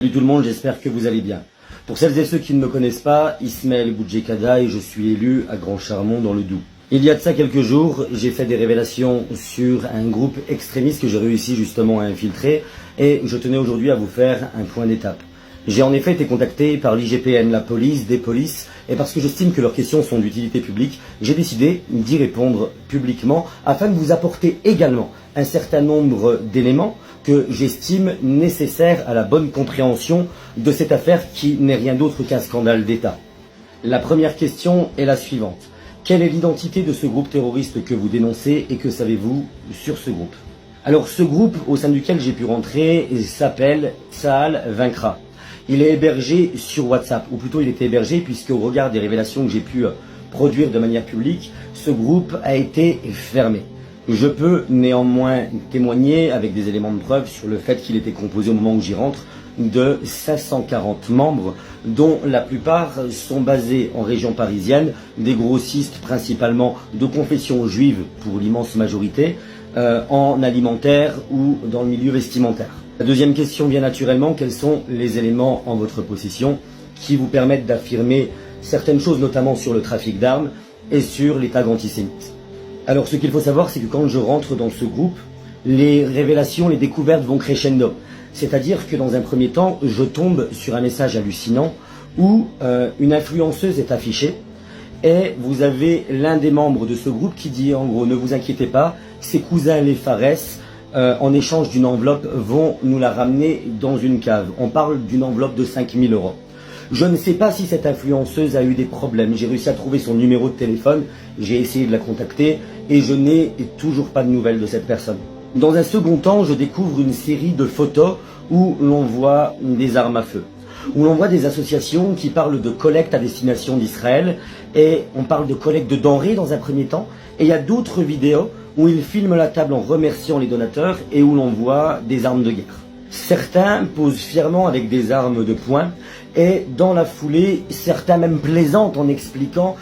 Salut tout le monde, j'espère que vous allez bien. Pour celles et ceux qui ne me connaissent pas, Ismaël Boudjekada et je suis élu à Grand Charmont dans le Doubs. Il y a de ça quelques jours, j'ai fait des révélations sur un groupe extrémiste que j'ai réussi justement à infiltrer et je tenais aujourd'hui à vous faire un point d'étape. J'ai en effet été contacté par l'IGPN, la police, des polices, et parce que j'estime que leurs questions sont d'utilité publique, j'ai décidé d'y répondre publiquement afin de vous apporter également un certain nombre d'éléments que j'estime nécessaires à la bonne compréhension de cette affaire qui n'est rien d'autre qu'un scandale d'État. La première question est la suivante. Quelle est l'identité de ce groupe terroriste que vous dénoncez et que savez-vous sur ce groupe? Alors ce groupe au sein duquel j'ai pu rentrer s'appelle Tsahal Vaincra. Il est hébergé sur WhatsApp, ou plutôt il était hébergé puisque au regard des révélations que j'ai pu produire de manière publique, ce groupe a été fermé. Je peux néanmoins témoigner avec des éléments de preuve sur le fait qu'il était composé au moment où j'y rentre de 540 membres, dont la plupart sont basés en région parisienne, des grossistes principalement de confession juive pour l'immense majorité, en alimentaire ou dans le milieu vestimentaire. La deuxième question vient naturellement, quels sont les éléments en votre possession qui vous permettent d'affirmer certaines choses, notamment sur le trafic d'armes et sur les tags antisémites. Alors ce qu'il faut savoir, c'est que quand je rentre dans ce groupe, les révélations, les découvertes vont crescendo. C'est-à-dire que dans un premier temps, je tombe sur un message hallucinant où une influenceuse est affichée et vous avez l'un des membres de ce groupe qui dit en gros, ne vous inquiétez pas, ses cousins les Fares, en échange d'une enveloppe, vont nous la ramener dans une cave. On parle d'une enveloppe de 5 000 €. Je ne sais pas si cette influenceuse a eu des problèmes. J'ai réussi à trouver son numéro de téléphone, j'ai essayé de la contacter et je n'ai toujours pas de nouvelles de cette personne. Dans un second temps, je découvre une série de photos où l'on voit des armes à feu, où l'on voit des associations qui parlent de collecte à destination d'Israël et on parle de collecte de denrées dans un premier temps. Et il y a d'autres vidéos où ils filment la table en remerciant les donateurs et où l'on voit des armes de guerre. Certains posent fièrement avec des armes de poing et dans la foulée, certains même plaisantent en expliquant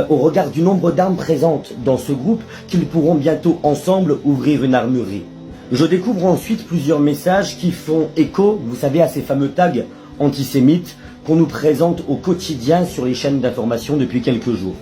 au regard du nombre d'armes présentes dans ce groupe qu'ils pourront bientôt ensemble ouvrir une armurerie. Je découvre ensuite plusieurs messages qui font écho, vous savez, à ces fameux tags antisémites qu'on nous présente au quotidien sur les chaînes d'information depuis quelques jours.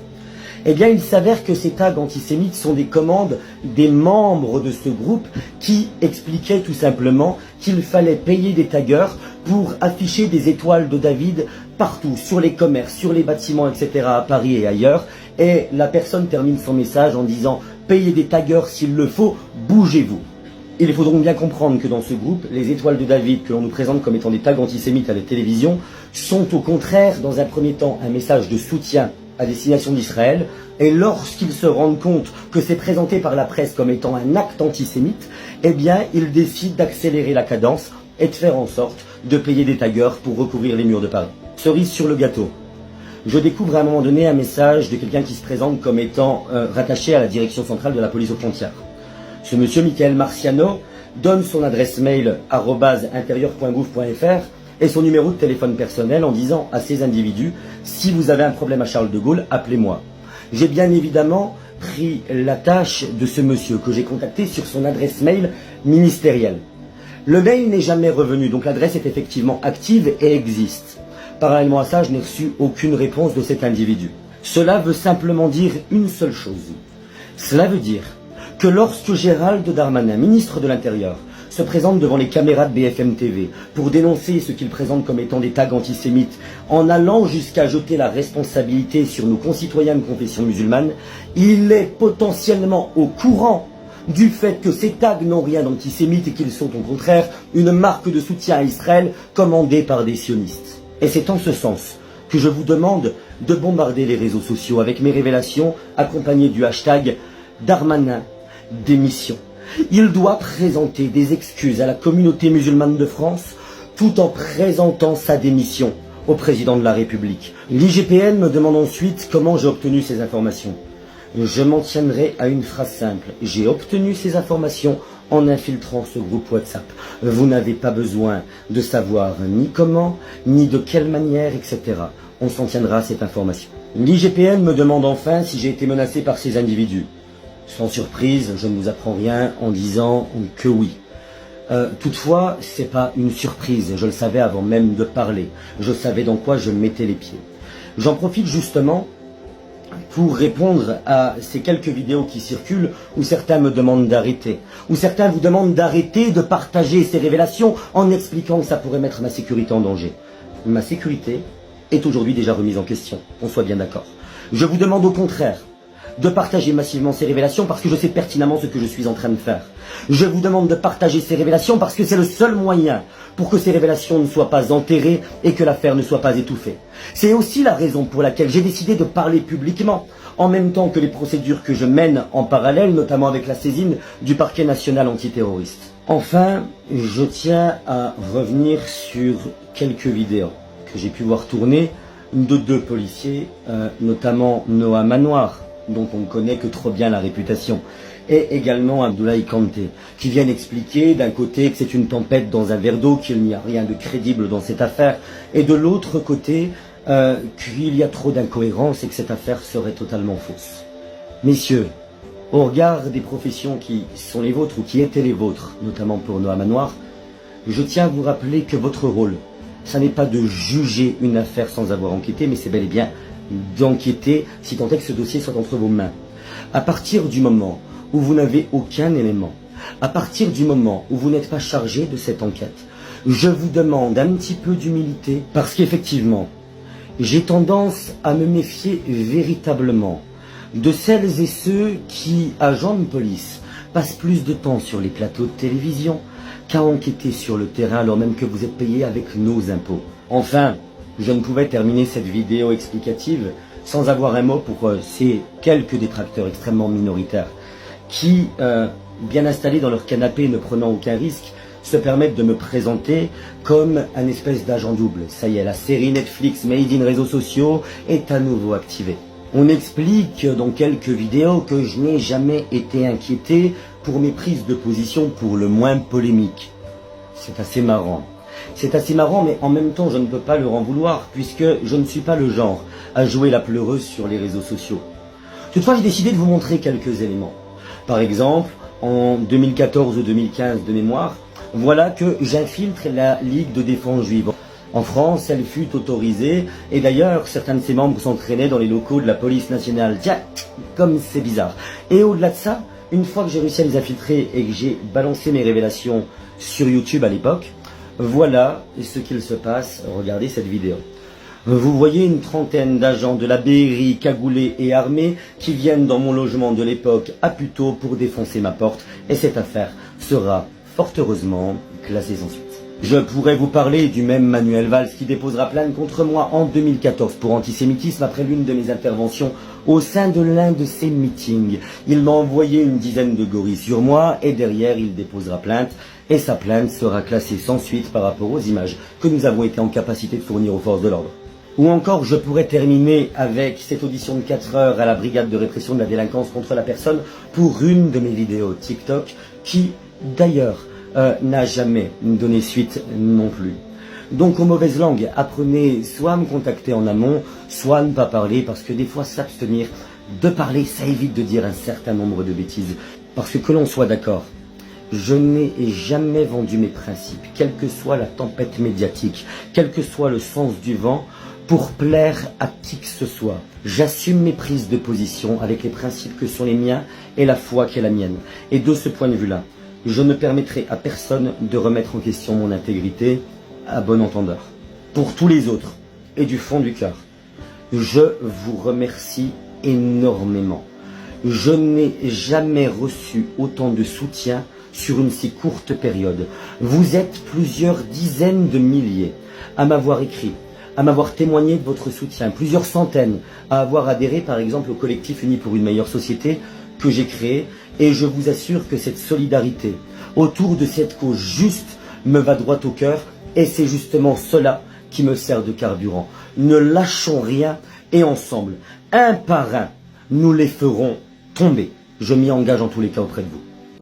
Eh bien, il s'avère que ces tags antisémites sont des commandes des membres de ce groupe qui expliquaient tout simplement qu'il fallait payer des taggeurs pour afficher des étoiles de David partout, sur les commerces, sur les bâtiments, etc., à Paris et ailleurs. Et la personne termine son message en disant « Payez des taggeurs s'il le faut, bougez-vous ». Il faut donc bien comprendre que dans ce groupe, les étoiles de David que l'on nous présente comme étant des tags antisémites à la télévision sont au contraire, dans un premier temps, un message de soutien à destination d'Israël, et lorsqu'ils se rendent compte que c'est présenté par la presse comme étant un acte antisémite, eh bien, ils décident d'accélérer la cadence et de faire en sorte de payer des taggeurs pour recouvrir les murs de Paris. Cerise sur le gâteau. Je découvre à un moment donné un message de quelqu'un qui se présente comme étant rattaché à la direction centrale de la police aux frontières. Ce monsieur, Michael Marciano, donne son adresse mail @intérieur.gouv.fr et son numéro de téléphone personnel en disant à ces individus « Si vous avez un problème à Charles de Gaulle, appelez-moi ». J'ai bien évidemment pris la tâche de ce monsieur que j'ai contacté sur son adresse mail ministérielle. Le mail n'est jamais revenu, donc l'adresse est effectivement active et existe. Parallèlement à ça, je n'ai reçu aucune réponse de cet individu. Cela veut simplement dire une seule chose. Cela veut dire que lorsque Gérald Darmanin, ministre de l'Intérieur, se présente devant les caméras de BFM TV pour dénoncer ce qu'il présente comme étant des tags antisémites, en allant jusqu'à jeter la responsabilité sur nos concitoyens de confession musulmane, il est potentiellement au courant du fait que ces tags n'ont rien d'antisémite et qu'ils sont au contraire une marque de soutien à Israël commandée par des sionistes. Et c'est en ce sens que je vous demande de bombarder les réseaux sociaux avec mes révélations accompagnées du hashtag Darmanin démission. Il doit présenter des excuses à la communauté musulmane de France tout en présentant sa démission au président de la République. L'IGPN me demande ensuite comment j'ai obtenu ces informations. Je m'en tiendrai à une phrase simple. J'ai obtenu ces informations en infiltrant ce groupe WhatsApp. Vous n'avez pas besoin de savoir ni comment, ni de quelle manière, etc. On s'en tiendra à cette information. L'IGPN me demande enfin si j'ai été menacé par ces individus. Sans surprise, je ne vous apprends rien en disant que oui. Toutefois, c'est pas une surprise, je le savais avant même de parler, je savais dans quoi je mettais les pieds. J'en profite justement pour répondre à ces quelques vidéos qui circulent où certains me demandent d'arrêter, où certains vous demandent d'arrêter de partager ces révélations en expliquant que ça pourrait mettre ma sécurité en danger. Ma sécurité est aujourd'hui déjà remise en question, qu'on soit bien d'accord. Je vous demande au contraire de partager massivement ces révélations parce que je sais pertinemment ce que je suis en train de faire. Je vous demande de partager ces révélations parce que c'est le seul moyen pour que ces révélations ne soient pas enterrées et que l'affaire ne soit pas étouffée. C'est aussi la raison pour laquelle j'ai décidé de parler publiquement, en même temps que les procédures que je mène en parallèle, notamment avec la saisine du parquet national antiterroriste. Enfin, je tiens à revenir sur quelques vidéos que j'ai pu voir tourner de deux policiers, notamment Noah Manoir, dont on ne connaît que trop bien la réputation, et également Abdoulaye Kanté, qui viennent expliquer d'un côté que c'est une tempête dans un verre d'eau, qu'il n'y a rien de crédible dans cette affaire, et de l'autre côté qu'il y a trop d'incohérences et que cette affaire serait totalement fausse. Messieurs, au regard des professions qui sont les vôtres ou qui étaient les vôtres, notamment pour Noah Manoir, je tiens à vous rappeler que votre rôle, ça n'est pas de juger une affaire sans avoir enquêté, mais c'est bel et bien d'enquêter si tant est que ce dossier soit entre vos mains. À partir du moment où vous n'avez aucun élément, à partir du moment où vous n'êtes pas chargé de cette enquête, je vous demande un petit peu d'humilité parce qu'effectivement, j'ai tendance à me méfier véritablement de celles et ceux qui, agents de police, passent plus de temps sur les plateaux de télévision qu'à enquêter sur le terrain alors même que vous êtes payé avec nos impôts. Enfin, je ne pouvais terminer cette vidéo explicative sans avoir un mot pour ces quelques détracteurs extrêmement minoritaires qui, bien installés dans leur canapé ne prenant aucun risque, se permettent de me présenter comme un espèce d'agent double. Ça y est, la série Netflix Made in réseaux sociaux est à nouveau activée. On explique dans quelques vidéos que je n'ai jamais été inquiété pour mes prises de position pour le moins polémiques. C'est assez marrant. C'est assez marrant, mais en même temps, je ne peux pas leur en vouloir, puisque je ne suis pas le genre à jouer la pleureuse sur les réseaux sociaux. Toutefois, j'ai décidé de vous montrer quelques éléments. Par exemple, en 2014 ou 2015 de mémoire, voilà que j'infiltre la Ligue de défense juive. En France, elle fut autorisée, et d'ailleurs, certains de ses membres s'entraînaient dans les locaux de la police nationale. Tiens, comme c'est bizarre. Et au-delà de ça, une fois que j'ai réussi à les infiltrer et que j'ai balancé mes révélations sur YouTube à l'époque, voilà ce qu'il se passe, regardez cette vidéo. Vous voyez une trentaine d'agents de la BRI cagoulés et armés qui viennent dans mon logement de l'époque à Puteaux pour défoncer ma porte et cette affaire sera fort heureusement classée sans suite. Je pourrais vous parler du même Manuel Valls qui déposera plainte contre moi en 2014 pour antisémitisme après l'une de mes interventions au sein de l'un de ses meetings. Il m'a envoyé une dizaine de gorilles sur moi et derrière il déposera plainte et sa plainte sera classée sans suite par rapport aux images que nous avons été en capacité de fournir aux forces de l'ordre. Ou encore, je pourrais terminer avec cette audition de 4 heures à la brigade de répression de la délinquance contre la personne pour une de mes vidéos TikTok qui, d'ailleurs, n'a jamais donné suite non plus. Donc, aux mauvaises langues, apprenez soit à me contacter en amont, soit à ne pas parler, parce que des fois, s'abstenir de parler, ça évite de dire un certain nombre de bêtises. Parce que l'on soit d'accord, je n'ai jamais vendu mes principes, quelle que soit la tempête médiatique, quel que soit le sens du vent, pour plaire à qui que ce soit. J'assume mes prises de position avec les principes que sont les miens et la foi qui est la mienne. Et de ce point de vue-là, je ne permettrai à personne de remettre en question mon intégrité à bon entendeur. Pour tous les autres, et du fond du cœur, je vous remercie énormément. Je n'ai jamais reçu autant de soutien sur une si courte période. Vous êtes plusieurs dizaines de milliers à m'avoir écrit, à m'avoir témoigné de votre soutien, plusieurs centaines à avoir adhéré par exemple au collectif Unis pour une meilleure société que j'ai créé, et je vous assure que cette solidarité autour de cette cause juste me va droit au cœur, et c'est justement cela qui me sert de carburant. Ne lâchons rien, et ensemble, un par un, nous les ferons tomber. Je m'y engage en tous les cas auprès de vous.